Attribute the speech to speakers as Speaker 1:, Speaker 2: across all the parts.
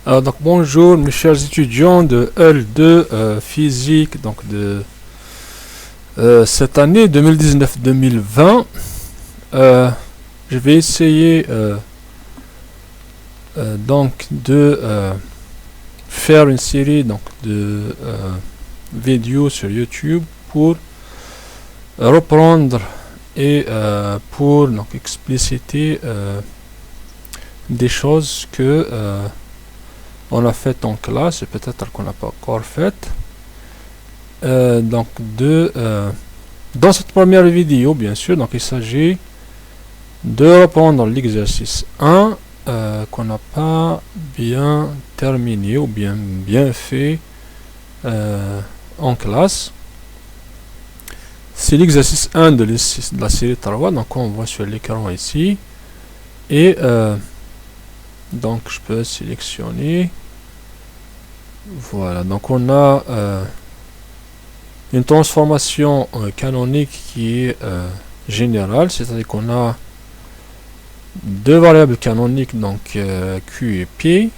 Speaker 1: Donc bonjour mes chers étudiants de L2 physique donc de cette année 2019-2020. Je vais essayer donc de faire une série donc de vidéos sur YouTube pour reprendre et pour donc expliciter des choses que on a fait en classe et peut-être qu'on n'a pas encore fait. Dans cette première vidéo, bien sûr, donc il s'agit de reprendre l'exercice 1 qu'on n'a pas bien terminé ou bien fait en classe. C'est l'exercice 1 de la série 3, donc on voit sur l'écran ici. Et donc je peux sélectionner. Voilà, donc on a une transformation canonique qui est générale, c'est-à-dire qu'on a deux variables canoniques, donc Q et P,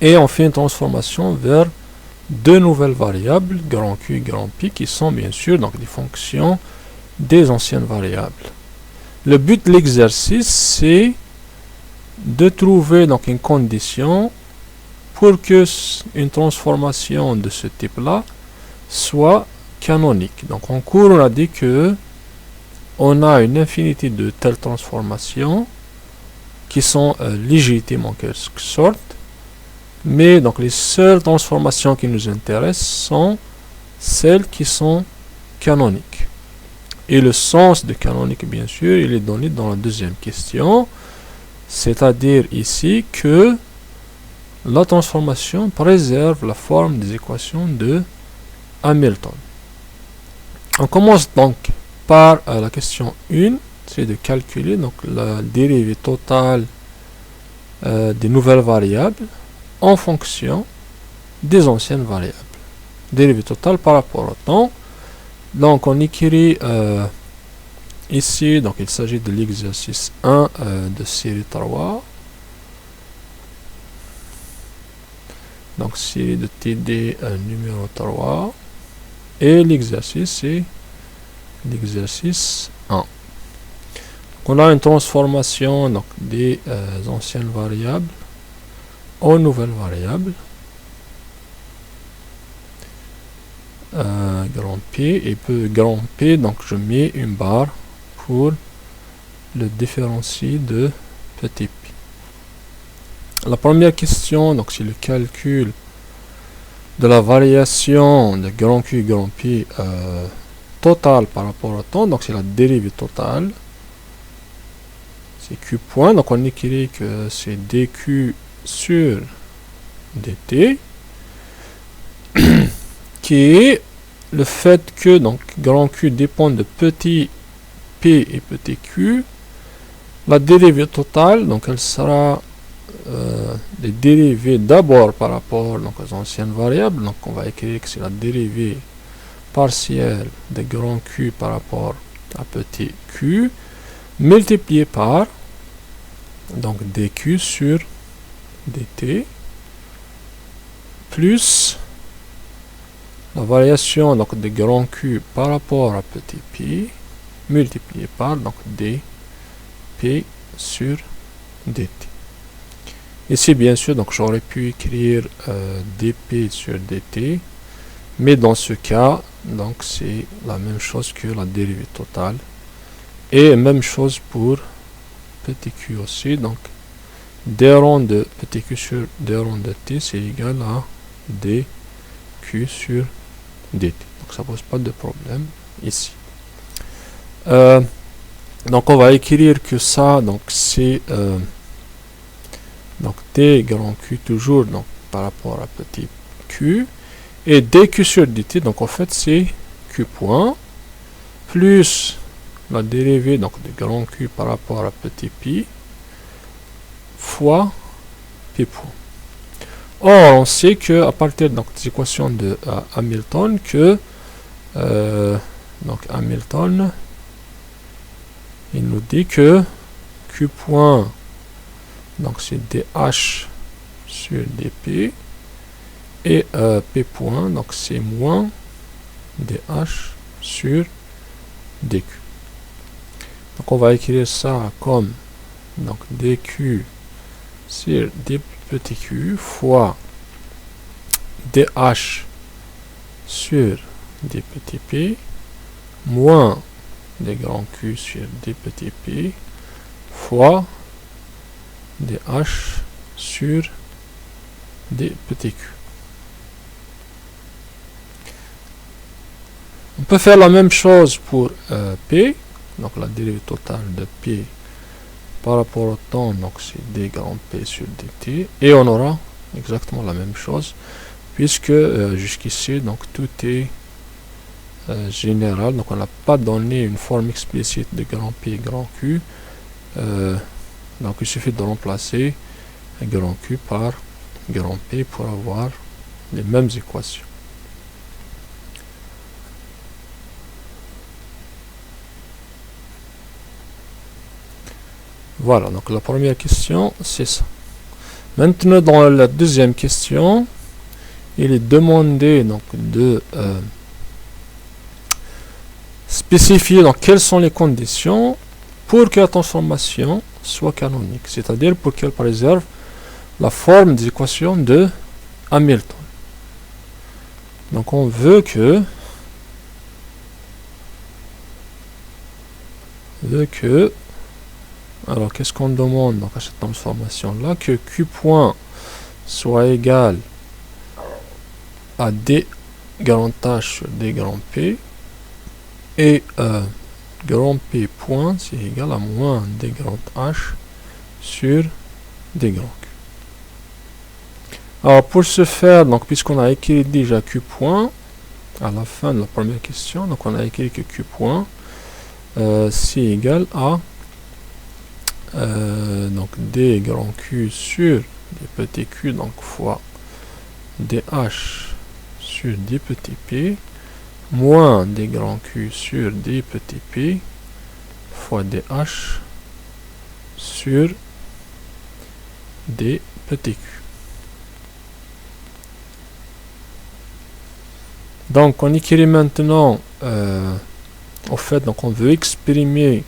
Speaker 1: et on fait une transformation vers deux nouvelles variables, grand Q et grand P, qui sont bien sûr donc des fonctions des anciennes variables. Le but de l'exercice, c'est de trouver donc une condition pour que une transformation de ce type-là soit canonique. Donc en cours, on a dit que on a une infinité de telles transformations qui sont légitimes en quelque sorte, mais donc les seules transformations qui nous intéressent sont celles qui sont canoniques. Et le sens de canonique, bien sûr, il est donné dans la deuxième question, c'est-à-dire ici que la transformation préserve la forme des équations de Hamilton. On commence donc par la question 1, c'est de calculer donc la dérivée totale des nouvelles variables en fonction des anciennes variables. Dérivée totale par rapport au temps. Donc on écrit ici, donc il s'agit de l'exercice 1 de série 3. Donc série de TD numéro 3. Et l'exercice c'est l'exercice 1. Donc, on a une transformation donc, des anciennes variables aux nouvelles variables. Grand P et grand P, donc je mets une barre pour le différencier de petit p. La première question, donc c'est le calcul de la variation de grand Q et grand P totale par rapport au temps, donc c'est la dérivée totale. C'est Q point, donc on écrit que c'est dQ sur dt, qui est le fait que donc grand Q dépend de petit p et petit q. La dérivée totale, donc elle sera les dérivées d'abord par rapport donc, aux anciennes variables. Donc on va écrire que c'est la dérivée partielle de grand Q par rapport à petit q multiplié par donc dq sur dt plus la variation donc de grand Q par rapport à petit p multiplié par donc dp sur dt. Ici bien sûr donc j'aurais pu écrire dp sur dt, mais dans ce cas donc c'est la même chose que la dérivée totale, et même chose pour petit q aussi, donc d rond de petit q sur d rond de t c'est égal à dq sur dt. Donc ça pose pas de problème ici. Donc on va écrire que ça donc c'est donc d grand Q toujours donc par rapport à petit q, et dq sur dt donc en fait c'est q point plus la dérivée donc de grand Q par rapport à petit p fois p point. Or on sait que à partir donc des équations de Hamilton que donc Hamilton il nous dit que Q point donc c'est dH sur dp, et p point, donc c'est moins dh sur dq. Donc on va écrire ça comme donc dq sur d petit q fois dh sur d petit p moins d grand q sur d petit p fois dh sur d petit q. On peut faire la même chose pour p, donc la dérivée totale de p par rapport au temps, donc c'est d grand p sur dt, et on aura exactement la même chose, puisque jusqu'ici, donc tout est général, donc on n'a pas donné une forme explicite de grand P et grand Q, donc il suffit de remplacer grand Q par grand P pour avoir les mêmes équations. Voilà, donc la première question, c'est ça. Maintenant, dans la deuxième question, il est demandé donc de spécifier donc quelles sont les conditions pour que la transformation soit canonique, c'est-à-dire pour qu'elle préserve la forme des équations de Hamilton. Donc on veut que alors qu'est-ce qu'on demande donc à cette transformation là? Que Q point soit égal à D grand H sur D grand P, et grand P point c'est égal à moins D grand H sur D grand Q. Alors pour ce faire, donc puisqu'on a écrit déjà Q point à la fin de la première question, donc on a écrit que Q point c'est égal à donc D grand Q sur D petit q, donc fois DH sur D petit p, moins D grand Q sur D petit p, fois DH sur D petit q. Donc on écrit maintenant, au fait, donc on veut exprimer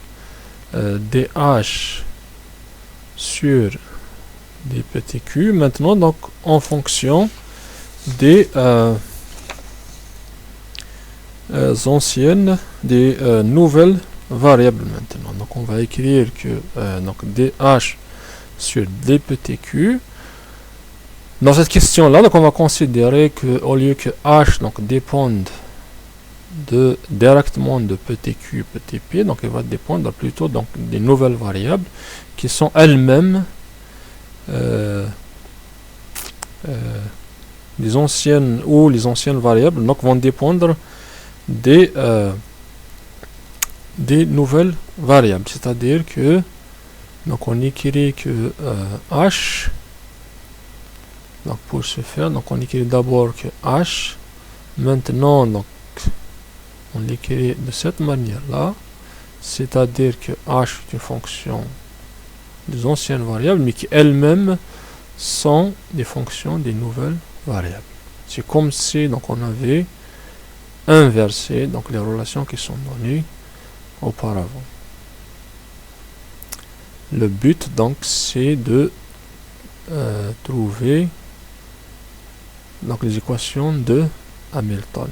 Speaker 1: DH sur des petits q maintenant, donc en fonction des anciennes, des nouvelles variables maintenant. Donc on va écrire que donc DH sur des petits q. Dans cette question là, donc on va considérer que au lieu que h donc dépende directement de petit q petit p, donc il va dépendre plutôt donc des nouvelles variables qui sont elles-mêmes les anciennes variables, donc vont dépendre des nouvelles variables, c'est-à-dire que donc on écrit que h, donc pour ce faire, donc on écrit d'abord que h, maintenant donc on l'écrit de cette manière là, c'est-à-dire que h est une fonction des anciennes variables mais qui elles-mêmes sont des fonctions des nouvelles variables. C'est comme si donc on avait inversé donc les relations qui sont données auparavant. Le but donc c'est de trouver donc les équations de Hamilton.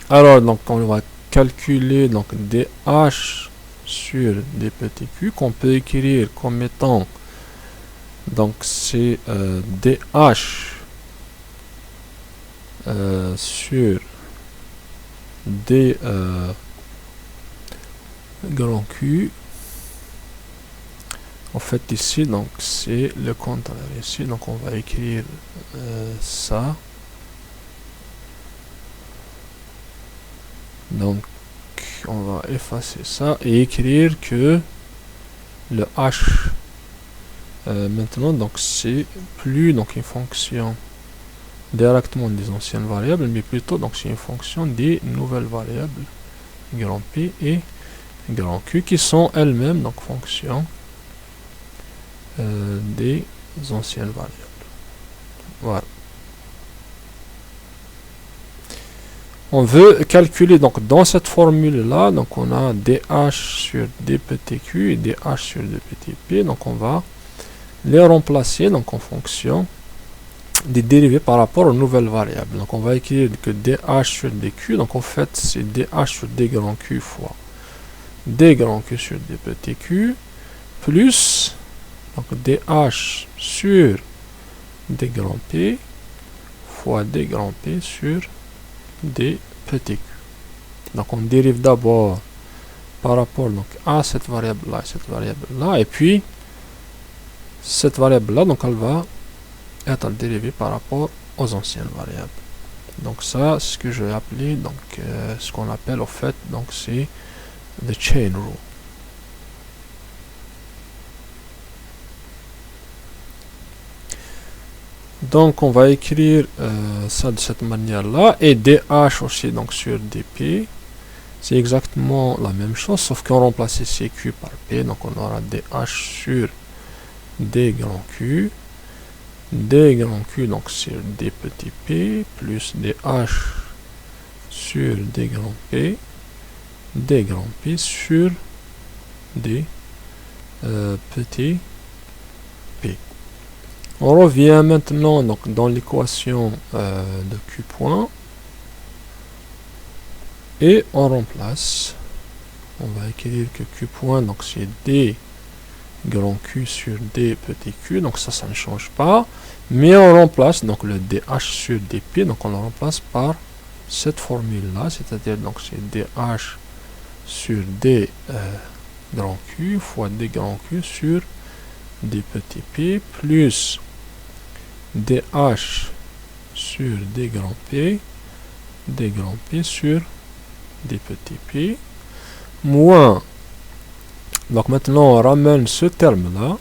Speaker 1: Alors donc on va calculer donc DH sur des petits q qu'on peut écrire comme étant donc c'est DH sur D grand Q. En fait ici donc c'est le contraire ici, donc on va écrire ça. Donc on va effacer ça et écrire que le h maintenant donc c'est plus donc une fonction directement des anciennes variables, mais plutôt donc c'est une fonction des nouvelles variables grand P et grand Q qui sont elles-mêmes donc fonctions des anciennes variables. Voilà. On veut calculer, donc dans cette formule là, donc on a dh sur d petit q et dh sur d petit p, donc on va les remplacer donc en fonction des dérivés par rapport aux nouvelles variables. Donc on va écrire que dh sur dq, donc en fait c'est dh sur d grand q fois d grand q sur d petit q, plus donc dh sur d grand p fois d grand p sur d petit q. Donc on dérive d'abord par rapport donc à cette variable là et cette variable là, et puis cette variable là, donc elle va être dérivée par rapport aux anciennes variables. Donc ça, c'est ce que je vais appeler, donc ce qu'on appelle au fait, donc c'est the chain rule. Donc on va écrire ça de cette manière là, et dh aussi donc sur dp, c'est exactement la même chose, sauf qu'on remplace ici q par p, donc on aura dh sur d grand q, d grand q donc sur d petit p, plus dh sur d grand p sur d petit p. On revient maintenant donc dans l'équation de q point et on remplace. On va écrire que q point donc c'est d grand q sur d petit q, donc ça ne change pas, mais on remplace donc le dh sur dp, donc on le remplace par cette formule là, c'est-à-dire donc c'est dh sur d grand q fois d grand q sur d petit p plus dh sur d grand p sur d petit p moins, donc maintenant on ramène ce terme là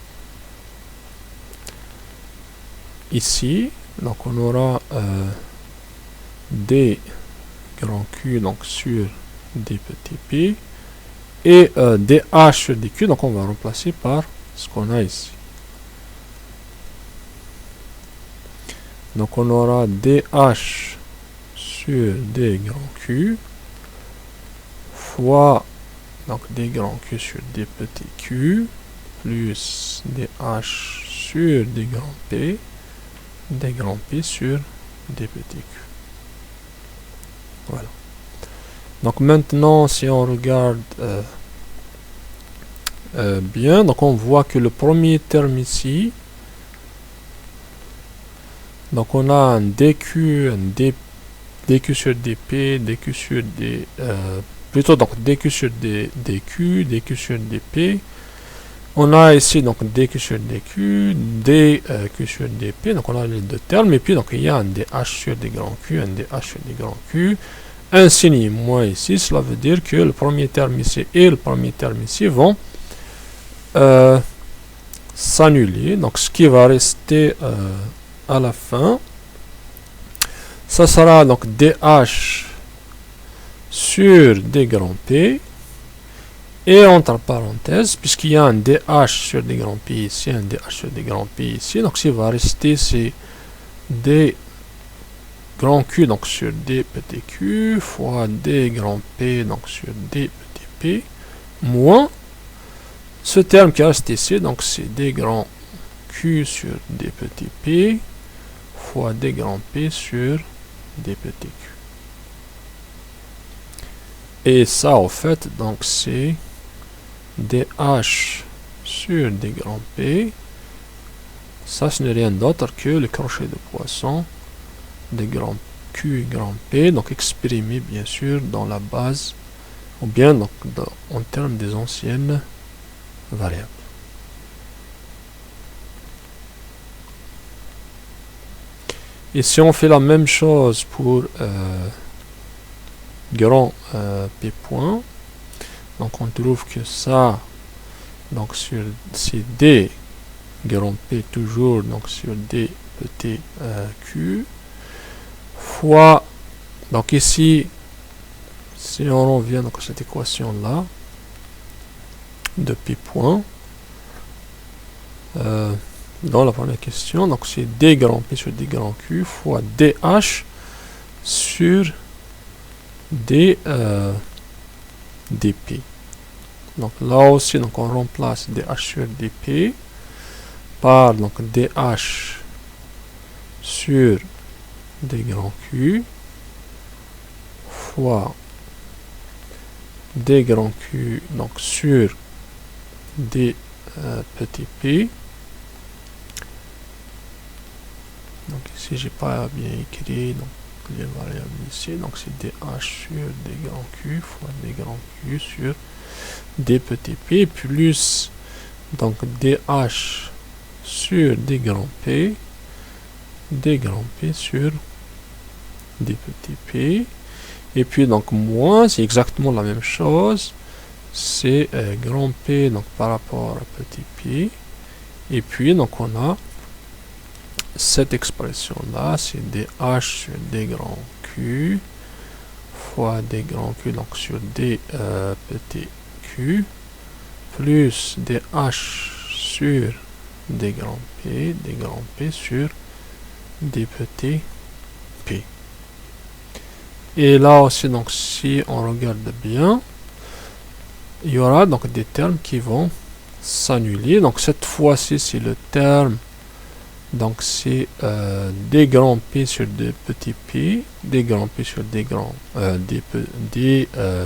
Speaker 1: ici, donc on aura d grand q donc sur d petit p et dh sur dq, donc on va remplacer par ce qu'on a ici. Donc on aura dh sur d grand q fois donc d grand q sur d petit q plus dh sur d grand p sur d petit q. Voilà. Donc maintenant si on regarde bien, donc on voit que le premier terme ici, donc on a un dq, dq sur dp, dq sur d, plutôt donc dq sur dq, dq sur dp. On a ici donc dq sur dq, dq sur dp, donc on a les deux termes, et puis donc il y a un dh sur d grand q, un dh sur d grand q, un signe moins ici, cela veut dire que le premier terme ici et le premier terme ici vont s'annuler, donc ce qui va rester à la fin, ça sera donc dh sur d grand p, et entre parenthèses, puisqu'il y a un dh sur d grand p ici, un dh sur d grand p ici, donc ce qui va rester c'est d grand q donc sur d petit q fois d grand p donc sur d petit p moins ce terme qui reste ici, donc c'est d grand q sur d petit p fois d grand p sur d petit q. Et ça, au fait, donc c'est dh sur d grand p. Ça, ce n'est rien d'autre que le crochet de Poisson d grand q grand p, donc exprimé bien sûr dans la base, ou bien donc en termes des anciennes variables. Et si on fait la même chose pour grand p point, donc on trouve que ça, donc sur c'est d grand p toujours, donc sur d petit q, fois, donc ici, si on revient donc à cette équation là, de p point, dans la première question, donc c'est D grand P sur D grand Q fois DH sur D, dP. Donc là aussi, donc on remplace DH sur dP par donc DH sur D grand Q fois D grand Q donc sur D petit p. Donc ici j'ai pas bien écrit donc les variables ici, donc c'est DH sur D grand Q fois D grand Q sur D petit p plus donc DH sur D grand P sur D petit p, et puis donc moins, c'est exactement la même chose, c'est grand P donc par rapport à petit p, et puis donc on a cette expression là, c'est DH sur D grand Q fois D grand Q donc sur D petit Q plus DH sur D grand P sur D petit p. Et là aussi, donc si on regarde bien, il y aura donc des termes qui vont s'annuler. Donc cette fois-ci, c'est le terme, donc c'est D grand P sur D petit p, D grand P sur D grand, D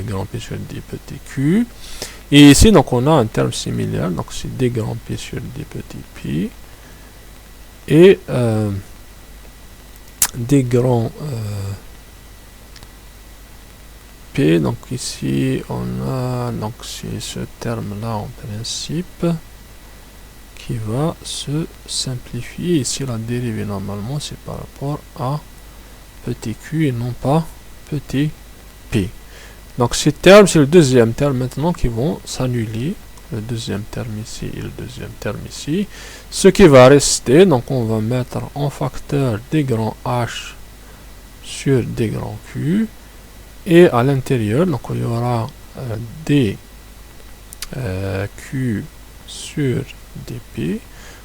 Speaker 1: grand P sur D petit Q. Et ici, donc on a un terme similaire, donc c'est D grand P sur D petit p, et D grand P, donc ici on a, donc c'est ce terme là en principe qui va se simplifier. Ici la dérivée normalement c'est par rapport à petit q et non pas petit p. Donc ces termes, c'est le deuxième terme maintenant qui vont s'annuler, le deuxième terme ici et le deuxième terme ici. Ce qui va rester, donc on va mettre en facteur D grand H sur D grand Q, et à l'intérieur, donc il y aura D Q sur dP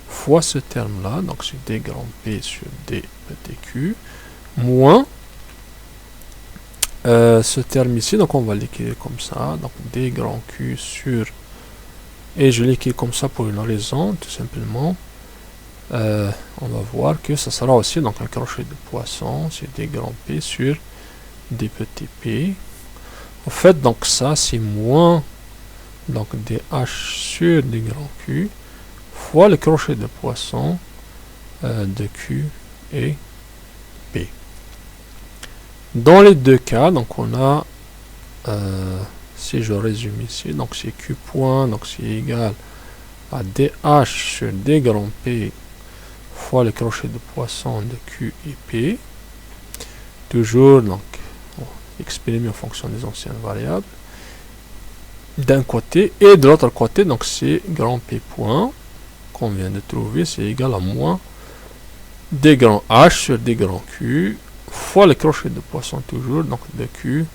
Speaker 1: fois ce terme là, donc c'est D grand P sur D petit Q, moins ce terme ici, donc on va l'écrire comme ça, donc D grand Q sur, et je l'écris comme ça pour une raison, tout simplement, on va voir que ça sera aussi donc un crochet de Poisson, c'est D grand P sur D petit p. En fait, donc ça c'est moins donc DH sur D grand Q fois le crochet de Poisson de Q et P. Dans les deux cas, donc on a, si je résume ici, donc c'est Q point, donc c'est égal à DH sur D grand P fois le crochet de Poisson de Q et P, toujours donc exprimé en fonction des anciennes variables d'un côté, et de l'autre côté donc c'est grand P point qu'on vient de trouver, c'est égal à moins D grand H sur D grand Q fois le crochet de Poisson toujours donc de Q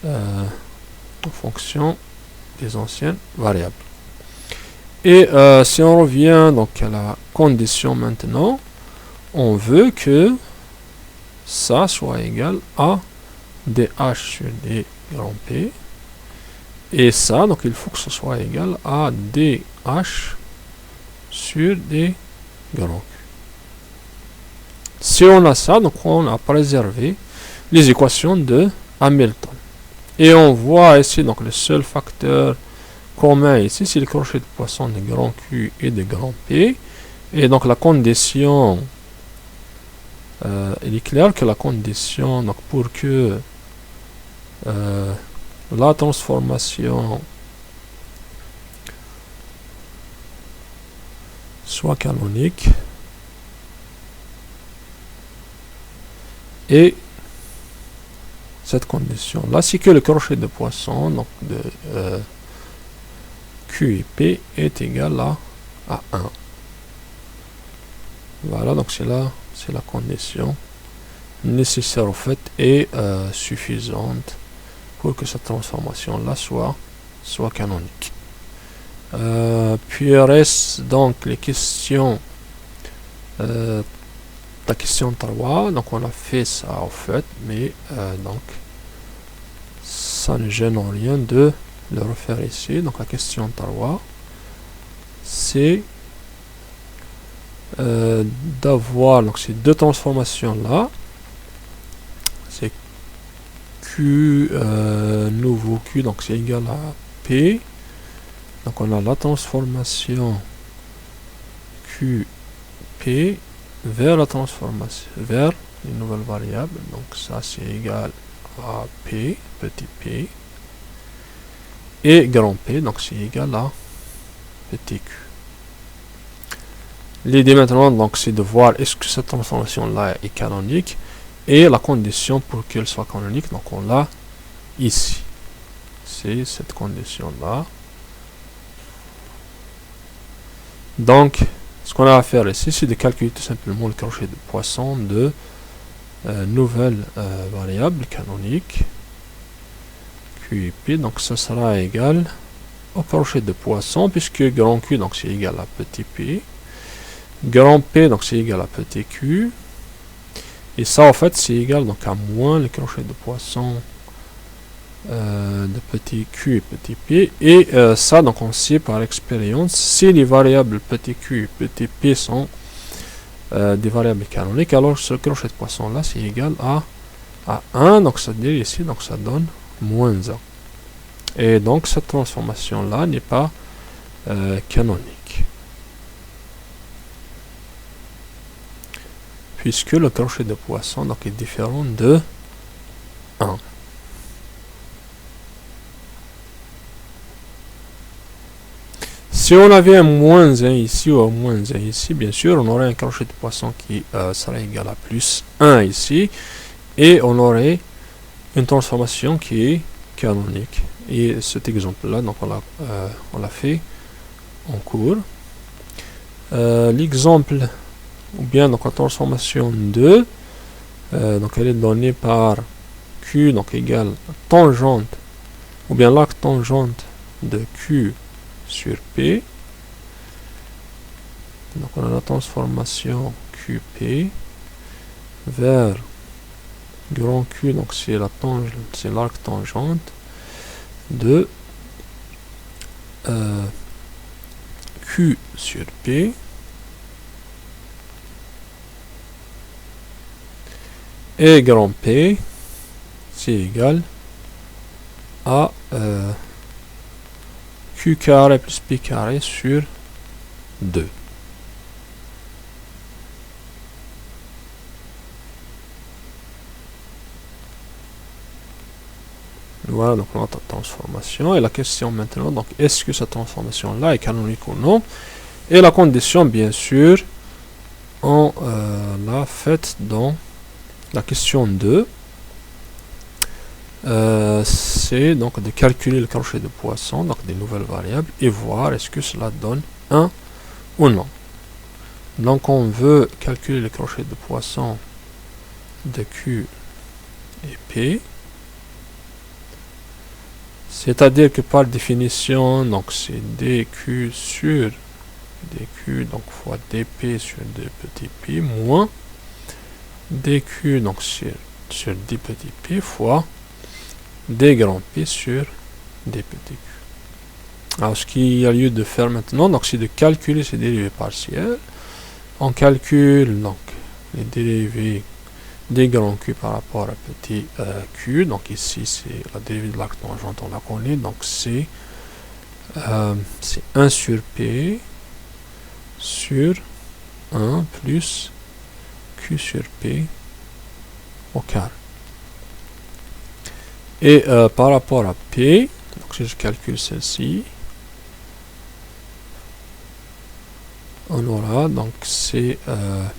Speaker 1: en fonction des anciennes variables. Et si on revient donc à la condition maintenant, on veut que ça soit égal à DH sur D grand P, et ça donc il faut que ce soit égal à DH sur D grand Q. Si on a ça, donc on a préservé les équations de Hamilton, et on voit ici donc le seul facteur commun ici c'est le crochet de Poisson de grand Q et de grand P, et donc la condition il est clair que la condition donc pour que la transformation soit canonique, et cette condition là c'est que le crochet de Poisson donc de Q et P est égal à 1. Voilà, donc c'est là, c'est la condition nécessaire au fait et suffisante pour que cette transformation là soit canonique. Puis reste donc les questions la question 3, donc on a fait ça en fait, mais donc ça ne gêne en rien de le refaire ici. Donc la question 3, c'est d'avoir donc ces deux transformations là, c'est Q nouveau Q, donc c'est égal à P. Donc on a la transformation QP vers la transformation vers une nouvelle variable, donc ça c'est égal à P, petit p, et grand P, donc c'est égal à petit q. L'idée maintenant donc c'est de voir est-ce que cette transformation là est canonique, et la condition pour qu'elle soit canonique, donc on l'a ici, c'est cette condition là. Donc ce qu'on a à faire ici, c'est de calculer tout simplement le crochet de Poisson de nouvelle variable canonique Q et P. Donc ça sera égal au crochet de Poisson, puisque grand Q donc c'est égal à petit p, grand P donc c'est égal à petit q, et ça en fait c'est égal donc à moins le crochet de Poisson de petit q et petit p, et ça donc on sait par expérience, si les variables petit q et petit p sont des variables canoniques, alors ce crochet de Poisson là c'est égal à 1, donc ça veut dire ici donc ça donne moins 1, et donc cette transformation là n'est pas canonique, puisque le crochet de Poisson donc est différent de 1. Si on avait un moins 1 ici ou un moins 1 ici, bien sûr, on aurait un crochet de Poisson qui serait égal à plus 1 ici, et on aurait une transformation qui est canonique. Et cet exemple-là, donc on l'a fait en cours. L'exemple, ou bien donc la transformation 2, donc elle est donnée par Q, donc égale tangente, ou bien l'arc tangente de Q sur P. Donc on a la transformation QP vers grand Q, donc c'est l'arc tangente de Q sur P, et grand P c'est égal à Q carré plus P carré sur 2. Voilà donc notre transformation, et la question maintenant, donc est-ce que cette transformation là est canonique ou non, et la condition bien sûr on l'a faite dans la question 2, c'est donc de calculer le crochet de Poisson, donc des nouvelles variables, et voir est-ce que cela donne 1 ou non. Donc on veut calculer le crochet de Poisson de Q et P, c'est-à-dire que par définition, donc c'est dq sur dq, donc fois dp sur d petit p, moins dq donc sur d petit p fois d grand p sur d petit q. Alors ce qu'il y a lieu de faire maintenant, donc c'est de calculer ces dérivées partielles. On calcule donc les dérivées des grands Q par rapport à petit q, donc ici c'est la dérivée de l'arc tangente, on la connaît, donc c'est 1 sur p sur 1 plus q sur p au carré. Et par rapport à p, donc si je calcule celle-ci, on aura donc c'est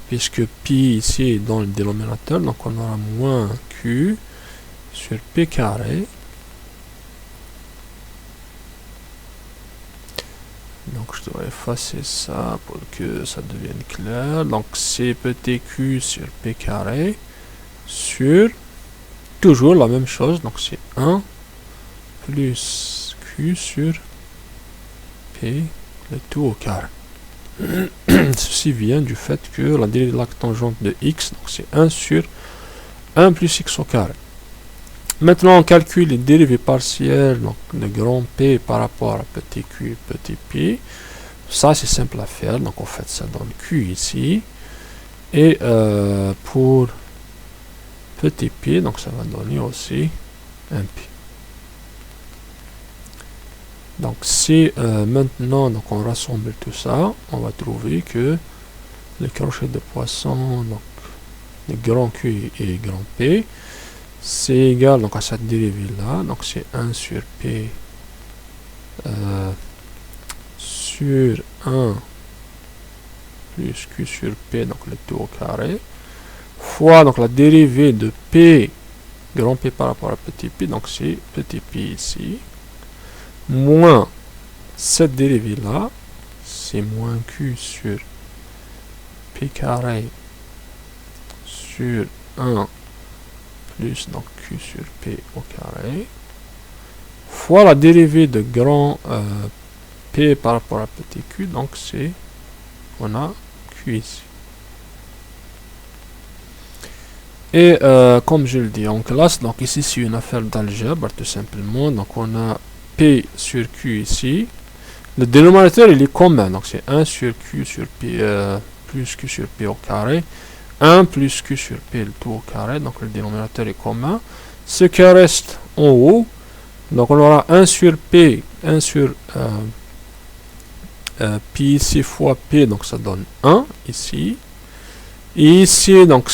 Speaker 1: puisque pi ici est dans le dénominateur, donc on aura moins q sur p carré, donc je dois effacer ça pour que ça devienne clair, donc c'est petit q sur p carré sur toujours la même chose, donc c'est 1 plus q sur p le tout au carré. Ceci vient du fait que la dérivée de la tangente de x, donc c'est 1 sur 1 plus x au carré. Maintenant, on calcule les dérivées partielles donc de grand P par rapport à petit q et petit p. Ça, c'est simple à faire. Donc, en fait, ça donne q ici. Et pour petit p, donc ça va donner aussi un p. Donc, si maintenant donc on rassemble tout ça, on va trouver que le crochet de Poisson, donc le grand Q et grand P, c'est égal donc à cette dérivée là, donc c'est 1 sur P sur 1 plus Q sur P, donc le tout au carré, fois donc la dérivée de P, grand P par rapport à petit p, donc c'est petit p ici, moins cette dérivée là, c'est moins Q sur P carré sur 1 plus donc Q sur P au carré, fois la dérivée de grand P par rapport à petit q, donc c'est, on a Q ici. Et comme je le dis en classe, donc ici c'est une affaire d'algèbre tout simplement, donc on a P sur Q ici, le dénominateur il est commun, donc c'est 1 sur Q sur P plus Q sur P au carré, 1 plus Q sur P le tout au carré, donc le dénominateur est commun. Ce qui reste en haut, donc on aura 1 sur P, 1 sur P ici fois P, donc ça donne 1 ici. Et ici, donc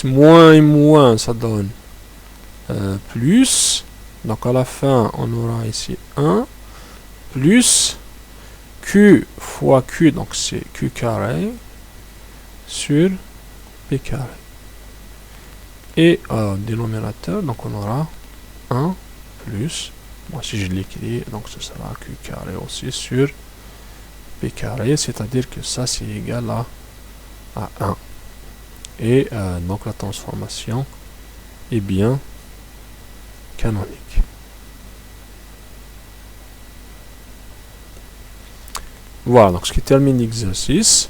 Speaker 1: moins et moins, ça donne plus. Donc à la fin, on aura ici 1 plus Q fois Q, donc c'est Q carré sur P carré. Et dénominateur, donc on aura 1 plus, moi si je l'écris, donc ce sera Q carré aussi sur P carré, c'est-à-dire que ça c'est égal à 1. Et donc la transformation est bien canonique. Voilà, donc ce qui termine l'exercice.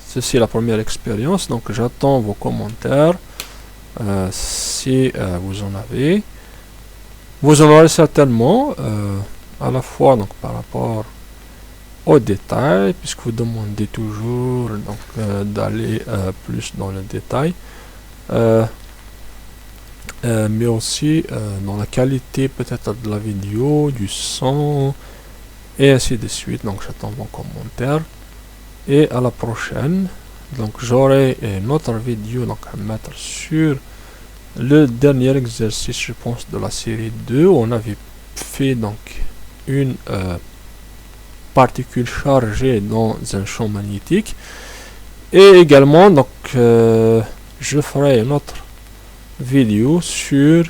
Speaker 1: Ceci est la première expérience, donc j'attends vos commentaires si vous en avez. Vous en aurez certainement à la fois donc par rapport aux détails, puisque vous demandez toujours donc d'aller plus dans le détail, mais aussi dans la qualité peut-être de la vidéo, du son, et ainsi de suite. Donc j'attends vos commentaires et à la prochaine. Donc j'aurai une autre vidéo donc à mettre sur le dernier exercice, je pense, de la série 2 où on avait fait donc une particule chargée dans un champ magnétique, et également donc je ferai une autre vidéo sur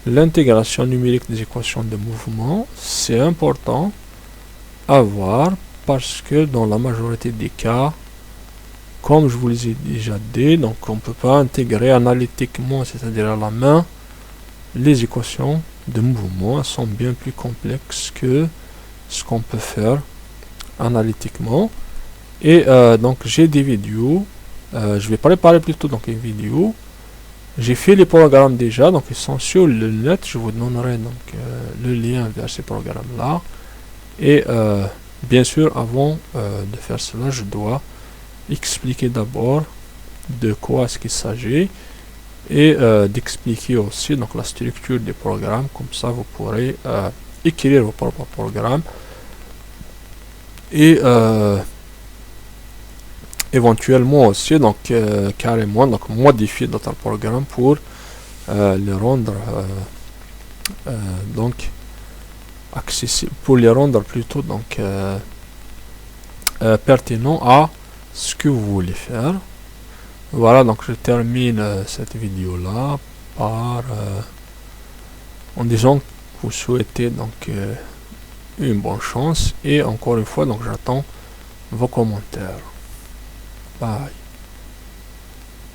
Speaker 1: l'intégration numérique des équations de mouvement. C'est important à voir parce que dans la majorité des cas, comme je vous les ai déjà dit, donc on ne peut pas intégrer analytiquement, c'est-à-dire à la main, les équations de mouvement. Elles sont bien plus complexes que ce qu'on peut faire analytiquement. Et donc j'ai des vidéos, je vais préparer plutôt donc une vidéo. J'ai fait les programmes déjà, donc ils sont sur le net. Je vous donnerai donc le lien vers ces programmes là. Et bien sûr, avant de faire cela, je dois expliquer d'abord de quoi est-ce qu'il s'agit, et d'expliquer aussi donc la structure des programmes. Comme ça vous pourrez écrire vos propres programmes et éventuellement aussi donc carrément donc modifier d'autres programmes pour les rendre donc accessible, pour les rendre plutôt donc pertinent à ce que vous voulez faire. Voilà, donc je termine cette vidéo là par en disant que vous souhaitez donc une bonne chance, et encore une fois donc j'attends vos commentaires. Bye.